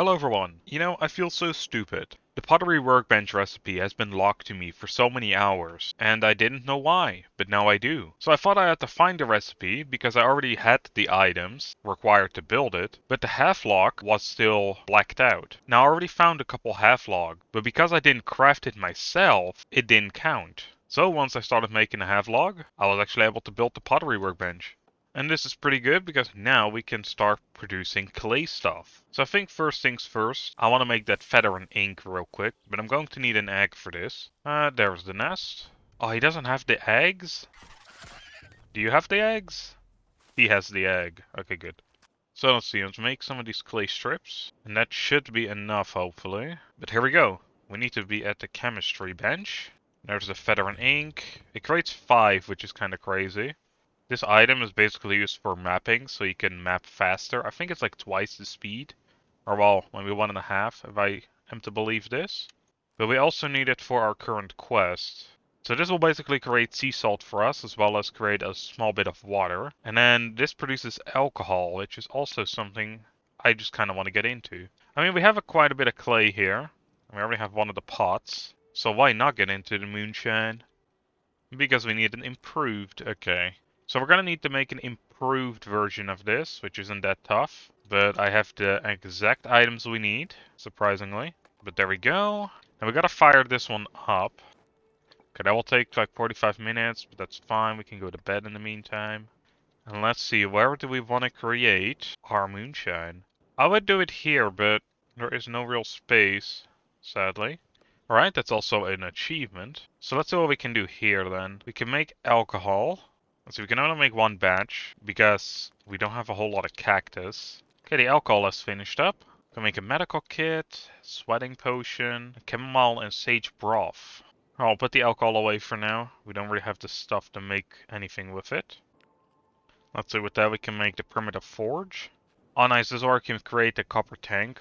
Hello everyone. I feel so stupid. The Pottery Workbench recipe has been locked to me for so many hours, and I didn't know why, but now I do. So I thought I had to find the recipe because I already had the items required to build it, but the half log was still blacked out. Now I already found a couple half log, but because I didn't craft it myself, it didn't count. So once I started making a half log, I was actually able to build the Pottery Workbench. And this is pretty good because now we can start producing clay stuff. So I think first things first, I want to make that feather and ink real quick, but I'm going to need an egg for this. There's the nest. Oh, he doesn't have the eggs? Do you have the eggs? He has the egg. Okay, good. So let's see, let's make some of these clay strips. And that should be enough, hopefully. But here we go. We need to be at the chemistry bench. There's the feather and ink. It creates 5, which is kind of crazy. This item is basically used for mapping, so you can map faster. I think it's like twice the speed. Or well, maybe 1.5 if I am to believe this. But we also need it for our current quest. So this will basically create sea salt for us, as well as create a small bit of water. And then this produces alcohol, which is also something I just kind of want to get into. I mean, we have quite a bit of clay here. And we already have one of the pots. So why not get into the moonshine? Because we need an improved, okay. So we're gonna need to make an improved version of this, which isn't that tough. But I have the exact items we need, surprisingly. But there we go. And we gotta fire this one up. Okay, that will take like 45 minutes, but that's fine. We can go to bed in the meantime. And let's see, where do we want to create our moonshine? I would do it here, but there is no real space, sadly. Alright, that's also an achievement. So let's see what we can do here then. We can make alcohol. So we can only make one batch because we don't have a whole lot of cactus. Okay, the alcohol is finished up. We can make a medical kit, sweating potion, chamomile and sage broth. I'll put the alcohol away for now. We don't really have the stuff to make anything with it. Let's see, with that we can make the primitive forge. Oh nice, this is where we can create a copper tank.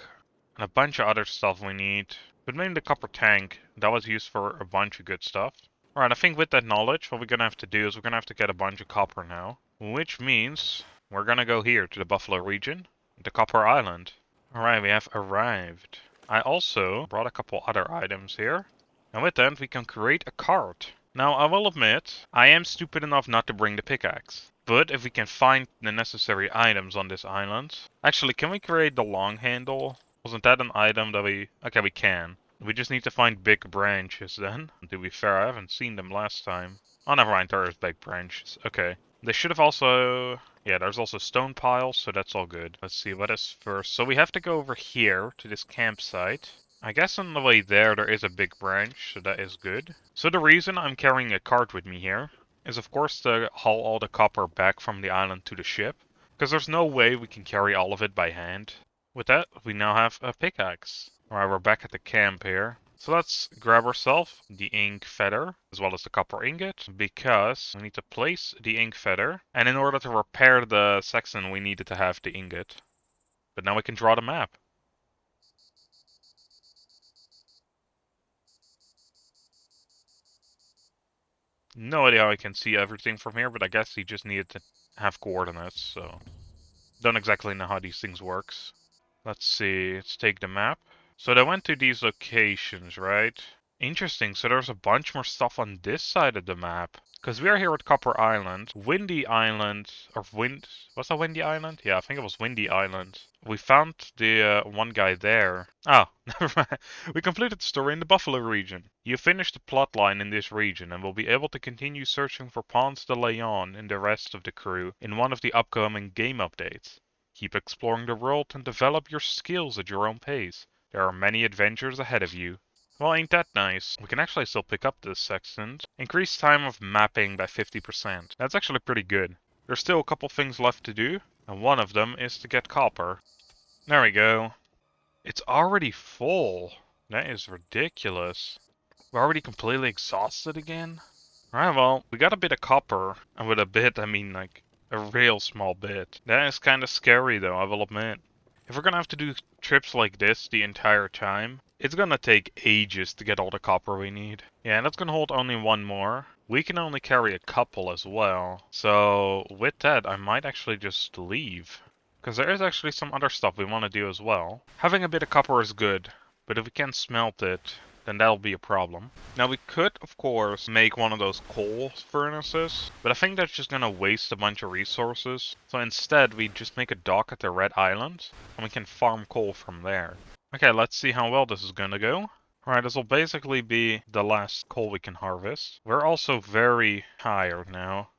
And a bunch of other stuff we need. But mainly the copper tank, that was used for a bunch of good stuff. Alright, I think with that knowledge, what we're gonna have to do is we're gonna have to get a bunch of copper now. Which means we're gonna go here to the Buffalo region, the Copper Island. Alright, we have arrived. I also brought a couple other items here. And with that, we can create a cart. Now, I will admit, I am stupid enough not to bring the pickaxe. But if we can find the necessary items on this island... Actually, can we create the long handle? Wasn't that an item that we... Okay, we can. We just need to find big branches then. To be fair, I haven't seen them last time. Oh, never mind, there is big branches. Okay. They should have also... Yeah, there's also stone piles, so that's all good. Let's see, what is first? So we have to go over here to this campsite. I guess on the way there is a big branch, so that is good. So the reason I'm carrying a cart with me here is of course to haul all the copper back from the island to the ship. Because there's no way we can carry all of it by hand. With that, we now have a pickaxe. Alright, we're back at the camp here. So let's grab ourselves the ink feather, as well as the copper ingot, because we need to place the ink feather. And in order to repair the sextant, we needed to have the ingot. But now we can draw the map. No idea how I can see everything from here, but I guess he just needed to have coordinates, so... Don't exactly know how these things works. Let's see, let's take the map. So they went to these locations, right? Interesting, so there's a bunch more stuff on this side of the map. Because we are here at Copper Island, Windy Island, or was that Windy Island? Yeah, I think it was Windy Island. We found the one guy there. Oh, never mind. We completed the story in the Buffalo region. You finished the plotline in this region and will be able to continue searching for Ponce de Leon and the rest of the crew in one of the upcoming game updates. Keep exploring the world and develop your skills at your own pace. There are many adventures ahead of you. Well, ain't that nice? We can actually still pick up this sextant. Increase time of mapping by 50%. That's actually pretty good. There's still a couple things left to do, and one of them is to get copper. There we go. It's already full. That is ridiculous. We're already completely exhausted again? Alright, well, we got a bit of copper. And with a bit, I mean like a real small bit. That is kind of scary though, I will admit. If we're gonna have to do trips like this the entire time, it's gonna take ages to get all the copper we need. Yeah, and that's gonna hold only one more. We can only carry a couple as well. So, with that, I might actually just leave. Because there is actually some other stuff we want to do as well. Having a bit of copper is good, but if we can't smelt it, then that'll be a problem. Now we could, of course, make one of those coal furnaces, but I think that's just gonna waste a bunch of resources. So instead, we just make a dock at the Red Island, and we can farm coal from there. Okay, let's see how well this is gonna go. Alright, this will basically be the last coal we can harvest. We're also very tired now.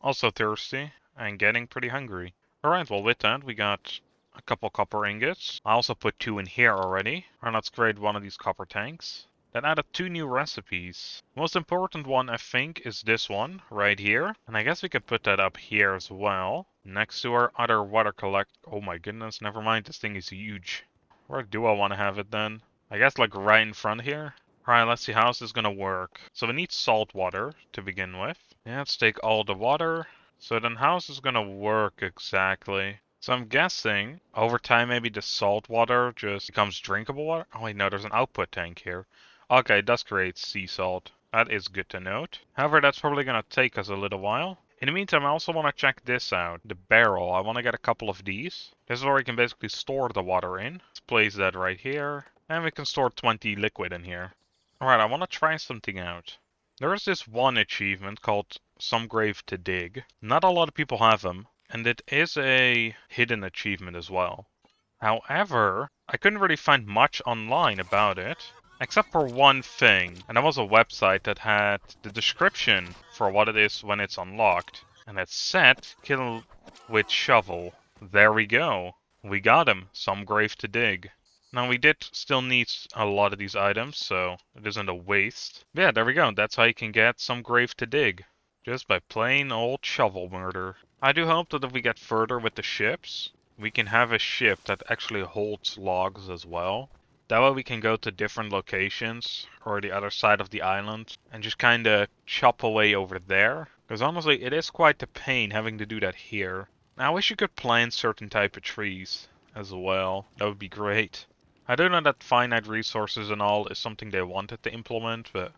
Also thirsty, and getting pretty hungry. Alright, well with that, we got a couple copper ingots. I also put 2 in here already. Alright, let's create one of these copper tanks. That added 2 new recipes. The most important one, I think, is this one, right here. And I guess we could put that up here as well. Next to our other water collect... Oh my goodness, never mind, this thing is huge. Where do I want to have it then? I guess like right in front here? Alright, let's see how this is gonna work. So we need salt water to begin with. Yeah, let's take all the water. So then how is this gonna work exactly? So I'm guessing over time maybe the salt water just becomes drinkable water. Oh wait, no, there's an output tank here. Okay, it does create sea salt. That is good to note. However, that's probably gonna take us a little while. In the meantime, I also want to check this out. The barrel. I want to get a couple of these. This is where we can basically store the water in. Let's place that right here. And we can store 20 liquid in here. Alright, I want to try something out. There is this one achievement called Some Grave to Dig. Not a lot of people have them, and it is a hidden achievement as well. However, I couldn't really find much online about it, except for one thing, and that was a website that had the description for what it is when it's unlocked. And it said, kill with shovel. There we go. We got him. Some grave to dig. Now we did still need a lot of these items, so it isn't a waste. But yeah, there we go. That's how you can get some grave to dig. Just by plain old shovel murder. I do hope that if we get further with the ships, we can have a ship that actually holds logs as well. That way we can go to different locations, or the other side of the island, and just kinda chop away over there. Because honestly, it is quite a pain having to do that here. I wish you could plant certain type of trees as well. That would be great. I do know that finite resources and all is something they wanted to implement, but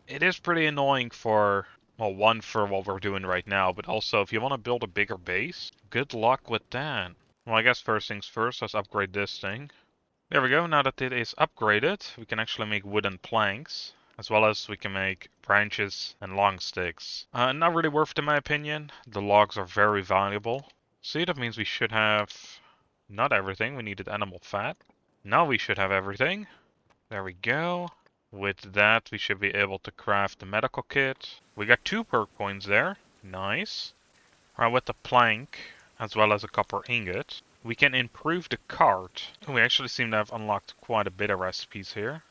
it is pretty annoying for, well, one, for what we're doing right now, but also if you want to build a bigger base, good luck with that. Well, I guess first things first, let's upgrade this thing. There we go, now that it is upgraded, we can actually make wooden planks, as well as we can make branches and long sticks. Not really worth it in my opinion. The logs are very valuable. See, that means we should have not everything. We needed animal fat. Now we should have everything. There we go. With that, we should be able to craft the medical kit. We got 2 perk points there. Nice. Alright, with the plank, as well as a copper ingot, we can improve the cart. We actually seem to have unlocked quite a bit of recipes here.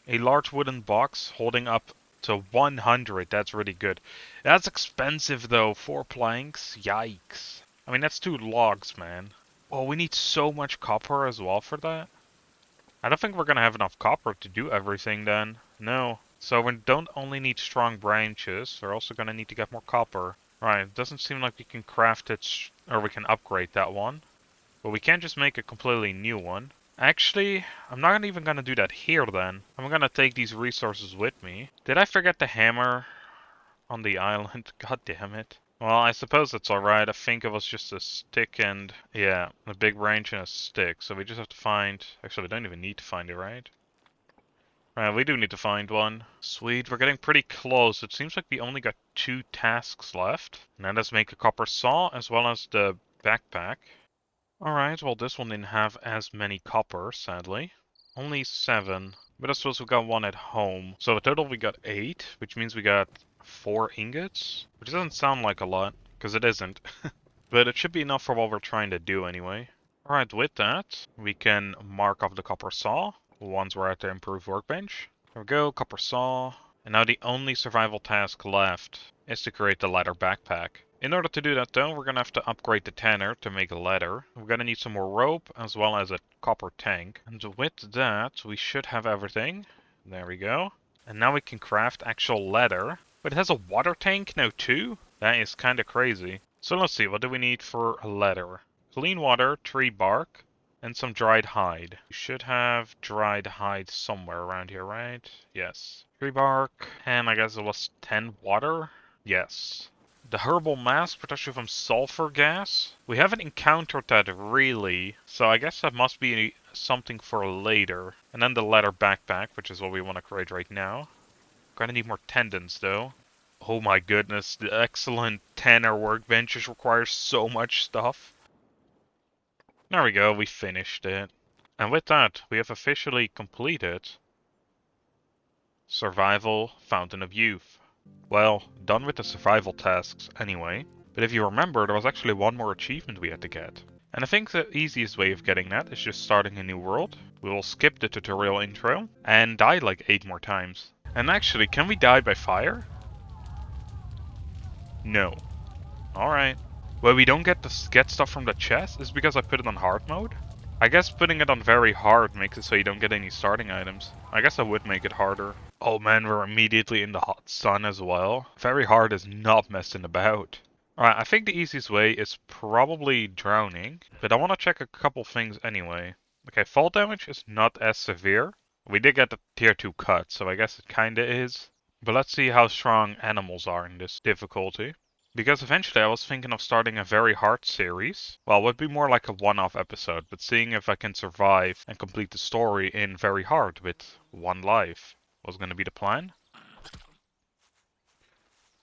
A large wooden box holding up to 100. That's really good. That's expensive though. 4 planks. Yikes. I mean, that's 2 logs, man. Oh, we need so much copper as well for that. I don't think we're gonna have enough copper to do everything then. No. So we don't only need strong branches, we're also gonna need to get more copper. Right, it doesn't seem like we can craft it, or we can upgrade that one. But we can't just make a completely new one. Actually, I'm not even gonna do that here then. I'm gonna take these resources with me. Did I forget the hammer on the island? God damn it. Well, I suppose it's alright. I think it was just a stick and, yeah, a big branch and a stick. So we just have to find... Actually, we don't even need to find it, right? Right, we do need to find one. Sweet, we're getting pretty close. It seems like we only got 2 tasks left. Now let's make a copper saw as well as the backpack. Alright, well this one didn't have as many copper, sadly. Only 7. But I suppose we got 1 at home. So in total we got 8, which means we got 4 ingots, which doesn't sound like a lot, because it isn't. But it should be enough for what we're trying to do anyway. Alright, with that, we can mark off the copper saw, once we're at the improved workbench. There we go, copper saw. And now the only survival task left is to create the leather backpack. In order to do that though, we're gonna have to upgrade the tanner to make a leather. We're gonna need some more rope, as well as a copper tank. And with that, we should have everything. There we go. And now we can craft actual leather. But it has a water tank now too? That is kinda crazy. So let's see, what do we need for a leather? Clean water, tree bark, and some dried hide. We should have dried hide somewhere around here, right? Yes. Tree bark, and I guess it was 10 water? Yes. The herbal mask protects you from sulfur gas. We haven't encountered that really, so I guess that must be something for later. And then the leather backpack, which is what we want to create right now. Gonna need more tendons though. Oh my goodness, the excellent tanner workbenches require so much stuff. There we go, we finished it. And with that, we have officially completed Survival Fountain of Youth. Well, done with the survival tasks anyway. But if you remember, there was actually one more achievement we had to get. And I think the easiest way of getting that is just starting a new world. We will skip the tutorial intro and die like 8 more times. And actually, can we die by fire? No. Alright. Well, we don't get stuff from the chest is because I put it on hard mode? I guess putting it on very hard makes it so you don't get any starting items. I guess I would make it harder. Oh man, we're immediately in the hot sun as well. Very hard is not messing about. Alright, I think the easiest way is probably drowning, but I want to check a couple things anyway. Okay, fall damage is not as severe. We did get the tier 2 cut, so I guess it kinda is. But let's see how strong animals are in this difficulty. Because eventually I was thinking of starting a very hard series. Well, it would be more like a one-off episode, but seeing if I can survive and complete the story in very hard with one life was going to be the plan.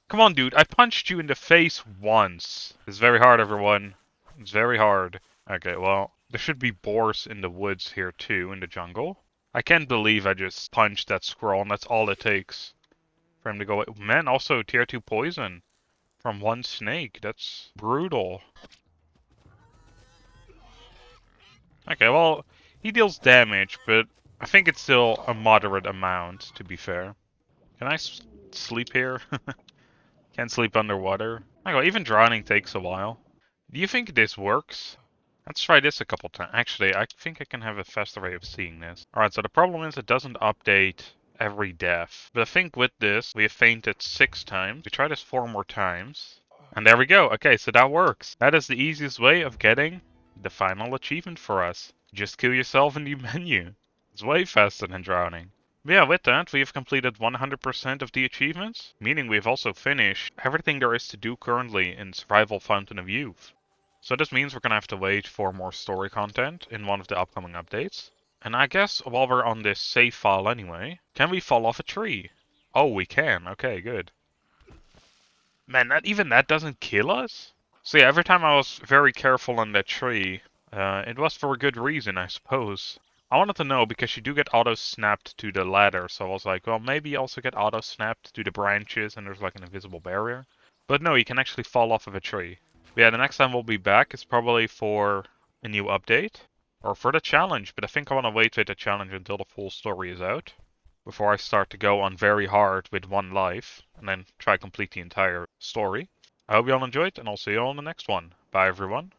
Come on, dude, I punched you in the face once. It's very hard, everyone. It's very hard. Okay, well, there should be boars in the woods here too, in the jungle. I can't believe I just punched that squirrel and that's all it takes for him to go away. Man, also tier 2 poison. From one snake, that's brutal. Okay, well, he deals damage, but I think it's still a moderate amount, to be fair. Can I sleep here? Can't sleep underwater. Okay, even drowning takes a while. Do you think this works? Let's try this a couple times. Actually, I think I can have a faster way of seeing this. Alright, so the problem is it doesn't update every death. But I think with this, we have fainted 6 times. We try this 4 more times. And there we go. Okay, so that works. That is the easiest way of getting the final achievement for us. Just kill yourself in the menu. It's way faster than drowning. But yeah, with that, we have completed 100% of the achievements, meaning we've also finished everything there is to do currently in Survival Fountain of Youth. So this means we're gonna have to wait for more story content in one of the upcoming updates. And I guess while we're on this save file anyway, can we fall off a tree? Oh, we can. Okay, good. Man, even that doesn't kill us? So yeah, every time I was very careful on that tree, it was for a good reason, I suppose. I wanted to know because you do get auto-snapped to the ladder, so I was like, well, maybe you also get auto-snapped to the branches and there's like an invisible barrier. But no, you can actually fall off of a tree. But yeah, the next time we'll be back is probably for a new update. Or for the challenge, but I think I want to wait with the challenge until the full story is out. Before I start to go on very hard with one life, and then try to complete the entire story. I hope you all enjoyed, and I'll see you all in the next one. Bye everyone.